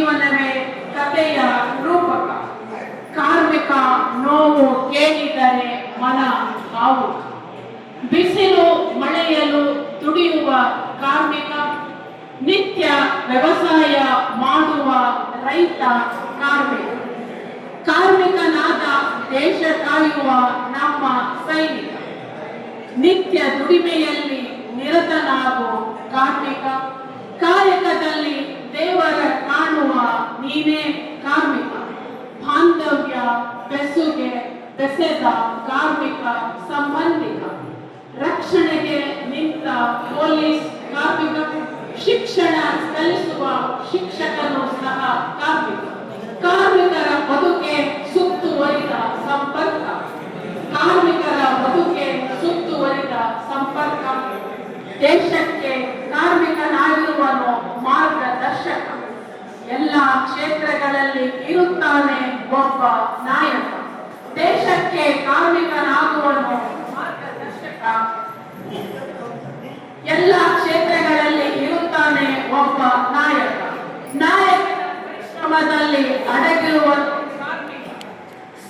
ಜೀವನವೇ ಕಥೆಯ ರೂಪಕ. ಕಾರ್ಮಿಕ ನೋವು ಕೇಳಿದರೆ ಮನ ಭಾವುಕ. ಬಿಸಿಲು ಮಳೆಯಲು ದುಡಿಯುವ ಕಾರ್ಮಿಕ, ನಿತ್ಯ ವ್ಯವಸಾಯ ಮಾಡುವ ರೈತ ಕಾರ್ಮಿಕ. ಕಾರ್ಮಿಕನಾದ ದೇಶ ಕಾಯುವ ನಮ್ಮ ಸೈನಿಕ. ನಿತ್ಯ ದುಡಿಮೆಯಲ್ಲಿ ನಿರತನಾಗೋ ಕಾರ್ಮಿಕ. ಕಾಯಕದಲ್ಲಿ ದೇವರ ಕಾಣುವ ನೀನೇ ಕಾರ್ಮಿಕ. ಬಾಂಧವ್ಯ ಬೆಸುಗೆ ಬೆಸೆದ ಕಾರ್ಮಿಕ ಸಂಬಂಧಿಕ. ರಕ್ಷಣೆಗೆ ನಿಂತ ಪೊಲೀಸ್ ಕಾರ್ಮಿಕ. ಶಿಕ್ಷಣ ಕಲಿಸುವ ಶಿಕ್ಷಕನು ಸಹ ಕಾರ್ಮಿಕ. ಕಾರ್ಮಿಕರ ಬದುಕೆ ಸುತ್ತುವರಿದ ಸಂಪರ್ಕ. ಕಾರ್ಮಿಕರ ಬದುಕೆ ಸುತ್ತುವರಿದ ಸಂಪರ್ಕ. ದೇಶಕ್ಕೆ ಕಾರ್ಮಿಕನಾಗಿರುವನು ಮಾರ್ಗದರ್ಶಕ. ಎಲ್ಲ ಕ್ಷೇತ್ರಗಳಲ್ಲಿ ಇರುತ್ತಾನೆ ಒಬ್ಬ ನಾಯಕ. ದೇಶಕ್ಕೆ ಕಾರ್ಮಿಕನಾಗುವನು ಮಾರ್ಗದರ್ಶಕ. ಎಲ್ಲ ಕ್ಷೇತ್ರಗಳಲ್ಲಿ ಇರುತ್ತಾನೆ ಒಬ್ಬ ನಾಯಕ. ನಾಯಕನ ಪರಿಶ್ರಮದಲ್ಲಿ ಅಡಗಿರುವ ಕಾರ್ಮಿಕ.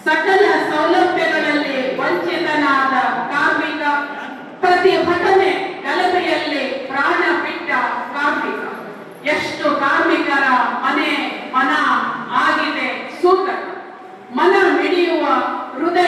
ಸಕಲ ಸೌಲಭ್ಯಗಳಲ್ಲಿ ವಂಚಿತನಾದ ಕಾರ್ಮಿಕ. ಪ್ರತಿಭಟನೆ ಗಲಭೆಯಲ್ಲಿ ಪ್ರಾಣ ಬಿಟ್ಟ ಕಾರ್ಮಿಕ. ಎಷ್ಟು ಕಾರ್ಮಿಕರ ಮನ ಆಗಿದೆ ಸೂತಕ. ಮನ ಮಿಡಿಯುವ ಹೃದಯ